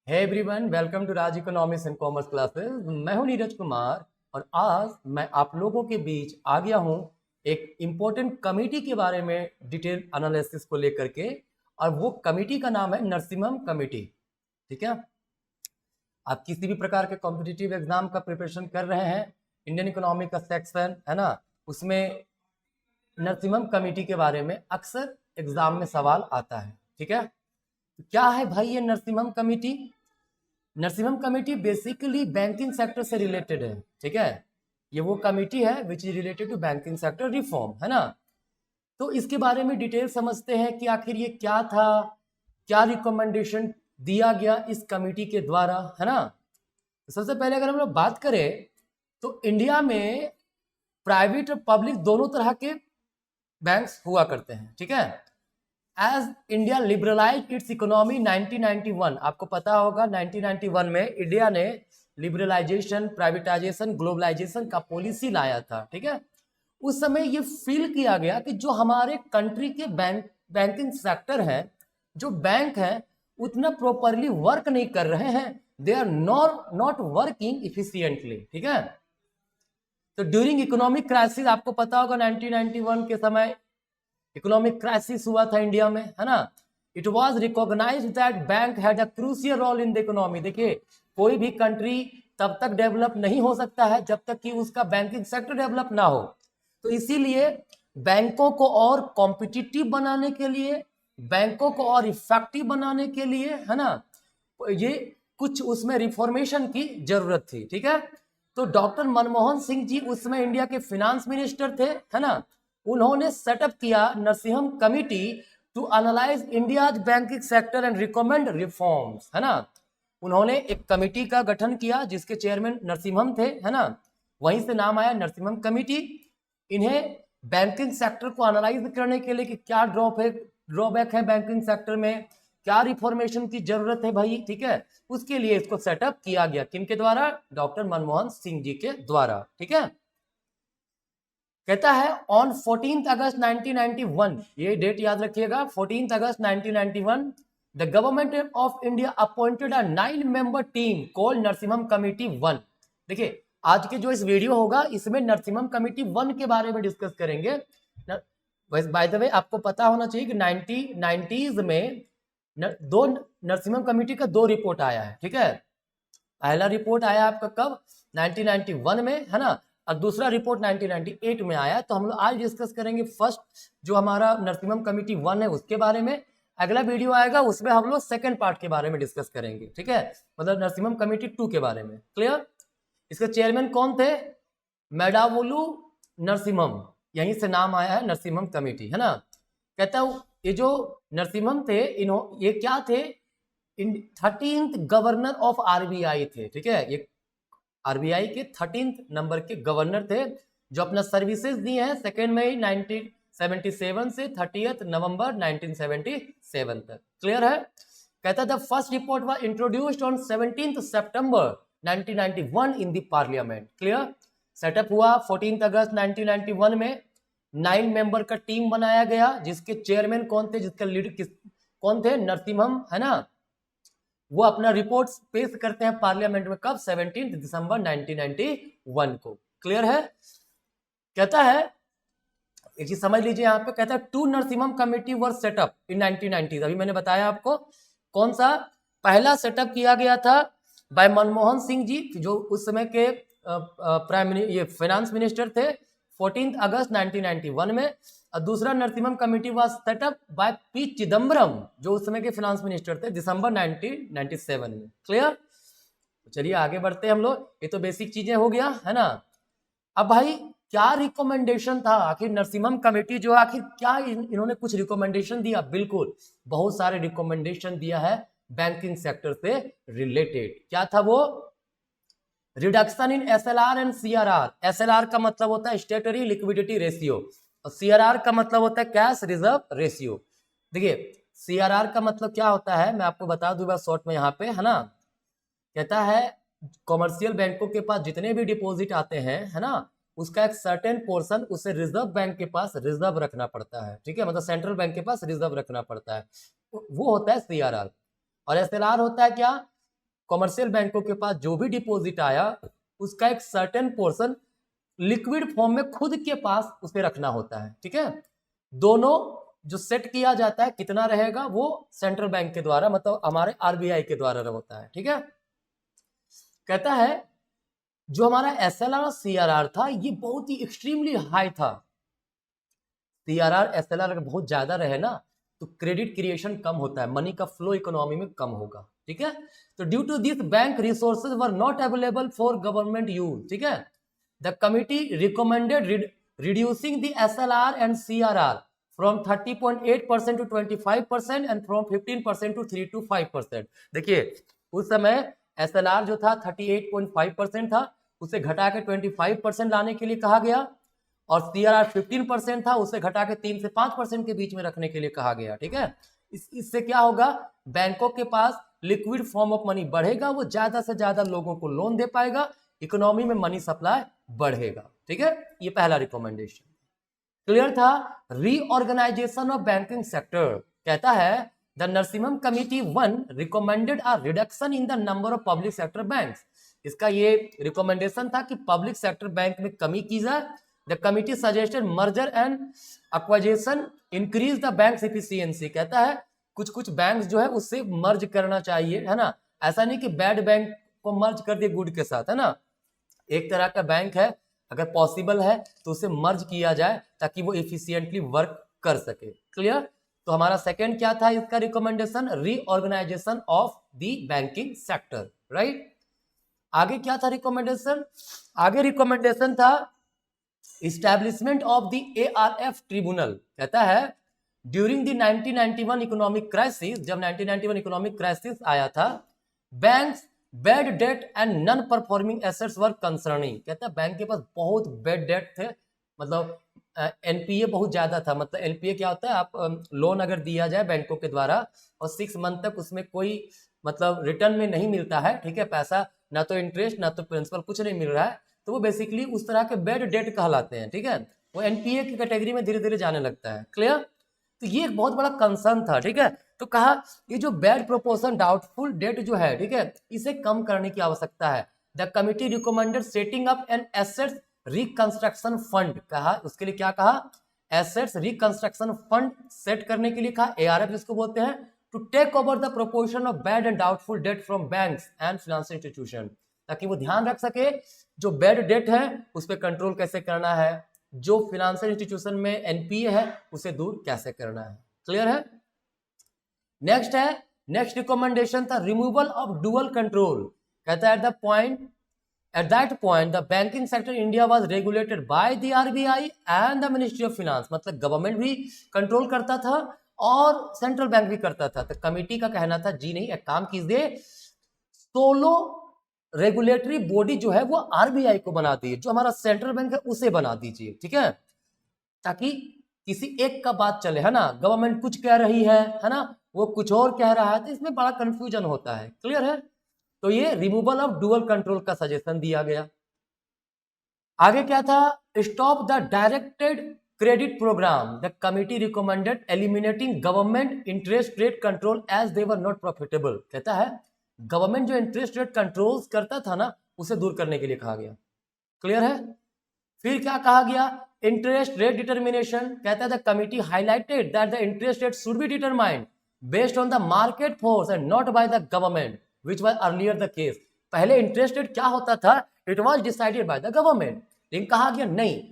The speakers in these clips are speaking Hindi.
Hey everyone, welcome to Raj economics and commerce classes. मैं हूं नीरज कुमार और आज मैं आप लोगों के बीच आ गया हूं एक इम्पोर्टेंट कमेटी के बारे में डिटेल एनालिसिस को लेकर के। और वो कमेटी का नाम है नरसिम्हम कमेटी। ठीक है, आप किसी भी प्रकार के कॉम्पिटिटिव एग्जाम का प्रिपरेशन कर रहे हैं, इंडियन इकोनॉमी का सेक्शन है ना, उसमें नरसिम्हम कमेटी के बारे में अक्सर एग्जाम में सवाल आता है। ठीक है, तो क्या है भाई ये Narasimham committee? Narasimham committee basically banking sector से रिलेटेड है। ठीक है, ये वो कमेटी है which is related to banking sector reform, है ना। तो इसके बारे में डिटेल समझते हैं कि आखिर ये क्या था, क्या रिकमेंडेशन दिया गया इस कमेटी के द्वारा, है ना। तो सबसे पहले अगर हम लोग बात करें तो इंडिया में प्राइवेट और पब्लिक दोनों तरह के बैंक्स हुआ करते हैं। ठीक है, as India liberalize its economy 1991, आपको पता होगा 1991 में इंडिया ने लिबरलाइजेशन, प्राइवेटाइजेशन, ग्लोबलाइजेशन का पॉलिसी लाया था। ठीक है, उस समय ये फील किया गया कि जो हमारे कंट्री के बैंकिंग सेक्टर है, जो बैंक है, उतना प्रॉपरली वर्क नहीं कर रहे हैं। They are not working efficiently. ठीक है, तो ड्यूरिंग इकोनॉमिक क्राइसिस, आपको पता होगा 1991 के समय इकोनॉमिक क्राइसिस हुआ था इंडिया में, है ना। It was recognized that bank had a crucial role in the economy. देखिए, कोई भी कंट्री तब तक डेवलप नहीं हो सकता है जब तक कि उसका बैंकिंग सेक्टर डेवलप ना हो। तो इसीलिए बैंकों को और कॉम्पिटिटिव बनाने के लिए, बैंकों को और इफेक्टिव बनाने के लिए, है ना, ये कुछ उसमें रिफॉर्मेशन की जरूरत थी। ठीक है, तो डॉक्टर मनमोहन सिंह जी उस समय इंडिया के फिनांस मिनिस्टर थे, है ना। उन्होंने सेटअप किया Narasimham committee to analyze India's banking sector and recommend reforms, है ना। उन्होंने एक कमिटी का गठन किया जिसके चेयरमैन नरसिम्हम थे, है ना। वहीं से नाम आया नरसिम्हम कमिटी। इन्हें बैंकिंग सेक्टर को एनालाइज करने के लिए कि क्या ड्रॉबैक है बैंकिंग सेक्टर में, क्या रिफॉर्मेशन की जरूरत है भाई। ठीक है, उसके लिए इसको सेटअप किया गया। किनके द्वारा? डॉक्टर मनमोहन सिंह जी के द्वारा। ठीक है, कहता है ऑन 14 अगस्त 1991, ये डेट याद रखिएगा, 14 अगस्त 1991, the government of India appointed a 9 member team called Narasimham committee 1। देखिए, आज के जो इस वीडियो होगा इसमें नरसिम्हम कमिटी 1 के बारे में डिस्कस करेंगे। बाय द वे, आपको पता होना चाहिए कि 1990s में दो नरसिम्हम कमिटी का 2 रिपोर्ट आया है। ठीक है, पहला रिपोर्ट आया आपका कब? 1991 में, है ना, और दूसरा रिपोर्ट 1998 में आया। तो हम लोग आज डिस्कस करेंगे फर्स्ट जो हमारा नरसिम्हम कमिटी 1 है उसके बारे में। अगला वीडियो आएगा उसमें हम लोग सेकंड पार्ट के बारे में डिस्कस करेंगे। ठीक है, मतलब नरसिम्हम कमिटी 2 के बारे में। क्लियर? इसके चेयरमैन कौन थे? मेडावोलू नरसिम्हम, यहीं से नाम आया है नरसिम्हम कमेटी, है ना। कहता हूं ये जो नरसिम्हम थे, ये क्या थे? 13th गवर्नर ऑफ आरबीआई थे। ठीक है, ये आरबीआई के 13th नंबर के गवर्नर थे जो अपना सर्विसेज दिए हैं 2 मई 1977 से 30 नवंबर 1977 तक। क्लियर है? कहता the first report was introduced on 17 September 1991 in the parliament. Clear? Setup हुआ 14 अगस्त 1991 में। 9 मेंबर का टीम बनाया गया जिसके चेयरमैन कौन थे, जिसका लीड कौन थे? नरसिम्हम, है ना। वो अपना रिपोर्ट पेश करते हैं पार्लियामेंट में कब? 17 दिसंबर 1991 को। क्लियर है? कहता है, एक चीज समझ लीजिए यहाँ पे, कहता है 2 Narasimham committee were set up in 1990s। अभी मैंने बताया आपको कौन सा पहला सेटअप किया गया था? बाय मनमोहन सिंह जी, जो उस समय के ये फाइनेंस मिनिस्टर थे, 14 अगस्त 1991 में। और दूसरा Narasimham committee was setup by P Chidambaram, जो उस समय के फाइनेंस मिनिस्टर थे, दिसंबर 1997 में। क्लियर? चलिए आगे बढ़ते हैं हम लोग। ये तो बेसिक चीजें हो गया, है ना। अब भाई क्या रिकमेंडेशन था आखिर नरसिम्हम कमेटी जो आखिर क्या इन्होंने कुछ रिकमेंडेशन दिया? बिल्कुल, बहुत सारे रिकमेंडेशन दिया है बैंकिंग सेक्टर से रिलेटेड। क्या था वो? Reduction in SLR and CRR. SLR का मतलब होता है स्टेटरी लिक्विडिटी रेशियो और सीआरआर का मतलब होता है कैश रिजर्व रेशियो। देखिए, सीआरआर का मतलब क्या होता है मैं आपको बता दूं शॉर्ट में यहाँ पे, है ना। कहता है कॉमर्शियल बैंकों के पास जितने भी डिपॉजिट आते हैं, है ना, उसका एक सर्टेन पोर्शन उसे रिजर्व बैंक के पास रिजर्व रखना पड़ता है। ठीक है, मतलब सेंट्रल बैंक के पास रिजर्व रखना पड़ता है, वो होता है सीआरआर। और एसएलआर होता है क्या? कॉमर्शियल बैंकों के पास जो भी डिपॉजिट आया उसका एक सर्टेन पोर्शन लिक्विड फॉर्म में खुद के पास उसे रखना होता है, ठीक है। दोनों जो सेट किया जाता है कितना रहेगा वो सेंट्रल बैंक के द्वारा, मतलब हमारे आरबीआई के द्वारा होता है, ठीक है। कहता है जो हमारा एसएलआर और सीआरआर था ये बहुत ही एक्सट्रीमली हाई था। सीआरआर एसएलआर अगर बहुत ज्यादा रहे ना तो क्रेडिट क्रिएशन कम होता है, मनी का फ्लो इकोनॉमी में कम होगा, ठीक है। तो due to this bank resources were not available for government use, ठीक है। The committee recommended reducing the SLR and CRR from 30.8% to 25% and from 15% to 3 to 5%। देखिए उस समय SLR जो था 38.5% था, उसे घटा के 25% लाने के लिए कहा गया, और CRR 15% था, उसे घटा के 3 से 5% के बीच में रखने के लिए कहा गया, ठीक है। इससे क्या होगा, बैंकों के पास लिक्विड फॉर्म ऑफ मनी बढ़ेगा, वो ज्यादा से ज्यादा लोगों को लोन दे पाएगा, इकोनॉमी में मनी सप्लाई बढ़ेगा, ठीक है। ये पहला रिकमेंडेशन क्लियर था। रीऑर्गेनाइजेशन ऑफ बैंकिंग सेक्टर कहता है the Narasimham committee 1 recommended a reduction in the number of public sector banks. इसका ये रिकमेंडेशन था कि पब्लिक सेक्टर बैंक में कमी की जाए। The committee suggested merger and acquisition increase the banks efficiency. कहता है कुछ कुछ बैंक जो है उससे मर्ज करना चाहिए, है ना। ऐसा नहीं कि बैड बैंक को मर्ज कर दिए गुड के साथ, है ना। एक तरह का बैंक है, अगर पॉसिबल है तो उसे मर्ज किया जाए ताकि वो एफिशिएंटली वर्क कर सके, क्लियर। तो हमारा सेकंड क्या था इसका recommendation, reorganization of the banking sector, right. आगे क्या था रिकमेंडेशन, आगे रिकमेंडेशन था establishment of the ARF tribunal. कहता है ड्यूरिंग द 1991 इकोनॉमिक क्राइसिस, जब 1991 इकोनॉमिक क्राइसिस आया था, banks bad debt and non performing assets were concerning. कहता है बैंक के पास बहुत बैड डेट थे, मतलब एनपीए बहुत ज्यादा था। मतलब एनपीए क्या होता है, आप लोन अगर दिया जाए बैंकों के द्वारा और 6 मंथ तक उसमें कोई मतलब रिटर्न में नहीं मिलता है, ठीक है, पैसा ना तो इंटरेस्ट ना तो प्रिंसिपल कुछ नहीं मिल रहा है, तो वो बेसिकली उस तरह के बैड डेट कहलाते हैं, ठीक है। वो एनपीए की कैटेगरी में धीरे धीरे जाने लगता है, क्लियर। तो ये एक बहुत बड़ा कंसर्न था, ठीक है। तो कहा ये जो बैड प्रोपोर्शन डाउटफुल डेट जो है, ठीक है, इसे कम करने की आवश्यकता है। The committee recommended setting up an assets reconstruction fund. कहा उसके लिए क्या कहा, एसेट्स रिकंस्ट्रक्शन फंड सेट करने के लिए कहा, एआरएफ जिसको बोलते हैं, to take over the proportion of bad and doubtful debt from banks and financial institution, ताकि वो ध्यान रख सके जो बैड डेट है उस पर कंट्रोल कैसे करना है, जो फाइनेंशियल इंस्टीट्यूशन में एनपीए है उसे दूर कैसे करना है, क्लियर है। नेक्स्ट है, नेक्स्ट रिकमेंडेशन था रिमूवल ऑफ डुअल कंट्रोल। कहता है at that point the banking sector India was regulated by the RBI and the ministry of finance. मतलब गवर्नमेंट भी कंट्रोल करता था और सेंट्रल बैंक भी करता था। तो कमिटी का कहना था जी नहीं, एक काम कीजिए, सोलो रेगुलेटरी बॉडी जो है वो आरबीआई को बना दीजिए, जो हमारा सेंट्रल बैंक है उसे बना दीजिए, ठीक है, ताकि किसी एक का बात चले, है ना। गवर्नमेंट कुछ कह रही है ना, वो कुछ और कह रहा है, तो इसमें बड़ा कंफ्यूजन होता है, क्लियर है। तो ये रिमूवल ऑफ डुअल कंट्रोल का सजेशन दिया गया। आगे क्या था, stop the directed credit program. The committee recommended eliminating government interest rate control as they were not profitable. कहता है गवर्नमेंट जो इंटरेस्ट रेट कंट्रोल करता था ना उसे दूर करने के लिए कहा गया, क्लियर है। फिर क्या कहा गया, इंटरेस्ट रेट डिटर्मिनेशन। कहता है the committee highlighted that the interest rate should be determined based on the market force and not by the government which was earlier the case. पहले इंटरेस्ट रेट क्या होता था, it was decided by the government, लेकिन कहा गया नहीं,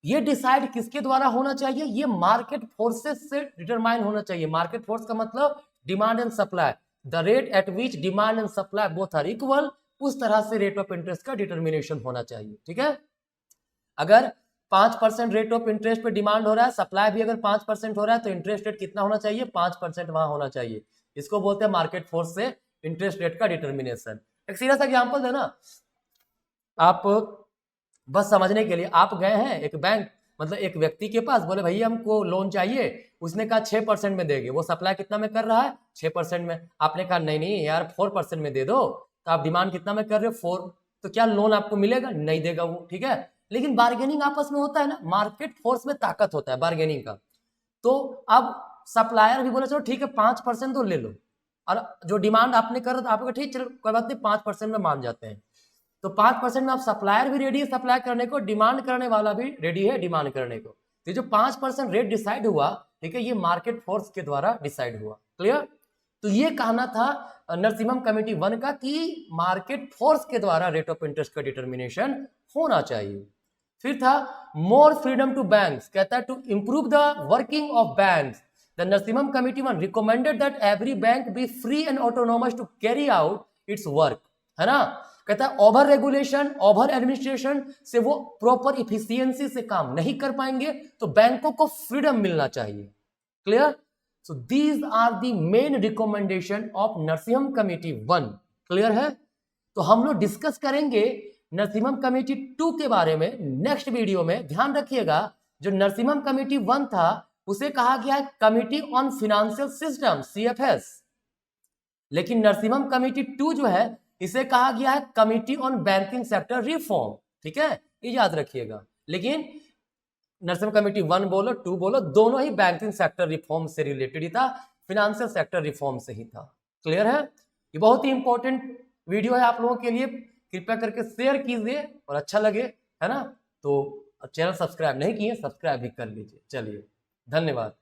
ये डिसाइड किसके द्वारा होना चाहिए, ये मार्केट फोर्सेस से डिटरमाइन होना चाहिए। मार्केट फोर्स का मतलब demand and supply, the rate at which demand and supply both are equal, उस तरह से रेट ऑफ इंटरेस्ट का डिटर्मिनेशन होना चाहिए, ठीक है। अगर 5% रेट ऑफ इंटरेस्ट पे डिमांड हो रहा है, सप्लाई भी अगर 5% हो रहा है, तो इंटरेस्ट रेट कितना होना चाहिए, 5% वहां होना चाहिए। इसको बोलते हैं मार्केट फोर्स से इंटरेस्ट रेट का डिटर्मिनेशन। एक सीधा सा एग्जांपल देना, आप बस समझने के लिए, आप गए हैं एक बैंक, मतलब एक व्यक्ति के पास, बोले भैया हमको लोन चाहिए, उसने कहा 6% में देंगे, वो सप्लाई कितना में कर रहा है, 6% में। आपने कहा नहीं नहीं यार 4% में दे दो, तो आप डिमांड कितना में कर रहे हो, 4, तो क्या लोन आपको मिलेगा, नहीं देगा वो, ठीक है। लेकिन बार्गेनिंग आपस में होता है ना, मार्केट फोर्स में ताकत होता है बार्गेनिंग का। तो अब सप्लायर भी बोले चलो ठीक है 5% तो ले लो, और जो डिमांड आपने कर तो आपको ठीक, चलो कोई बात नहीं, 5% में मान जाते हैं, तो 5% में आप सप्लायर भी रेडी है सप्लाई करने को, डिमांड करने वाला भी रेडी है डिमांड करने को। तो जो 5% रेट डिसाइड हुआ, ठीक है, ये मार्केट फोर्स के द्वारा डिसाइड हुआ। क्लियर? तो ये कहना था नरसिम्हम कमेटी 1 का कि मार्केट फोर्स के द्वारा रेट ऑफ इंटरेस्ट का डिटर्मिनेशन होना चाहिए। फिर था मोर फ्रीडम टू बैंक्स, कहता है to improve the working of banks the Narasimham committee 1 recommended that every bank be free and autonomous to carry out its work, है ना। कहता है ओवर रेगुलेशन, ओवर एडमिनिस्ट्रेशन से वो प्रॉपर इफिशियंसी से काम नहीं कर पाएंगे, तो बैंकों को फ्रीडम मिलना चाहिए। Clear? So these are the main recommendation of Narasimham committee 1। Clear है? तो हम लोग डिस्कस करेंगे नरसिम्हम कमेटी 2 के बारे में नेक्स्ट वीडियो में। ध्यान रखिएगा, जो नरसिम्हम कमेटी 1 था उसे कहा गया है committee on financial system, CFS, लेकिन नरसिम्हम कमेटी 2 जो है इसे कहा गया है committee on banking sector reform. ठीक है, ये याद रखिएगा। लेकिन नरसिम्हम कमेटी 1 बोलो 2 बोलो, दोनों ही बैंकिंग सेक्टर रिफॉर्म से रिलेटेड ही था, फाइनेंशियल सेक्टर रिफॉर्म से ही था। क्लियर है? ये बहुत ही इंपॉर्टेंट वीडियो है आप लोगों के लिए, कृपया करके शेयर कीजिए और अच्छा लगे, है ना। तो चैनल सब्सक्राइब नहीं किए, सब्सक्राइब भी कर लीजिए। चलिए, धन्यवाद।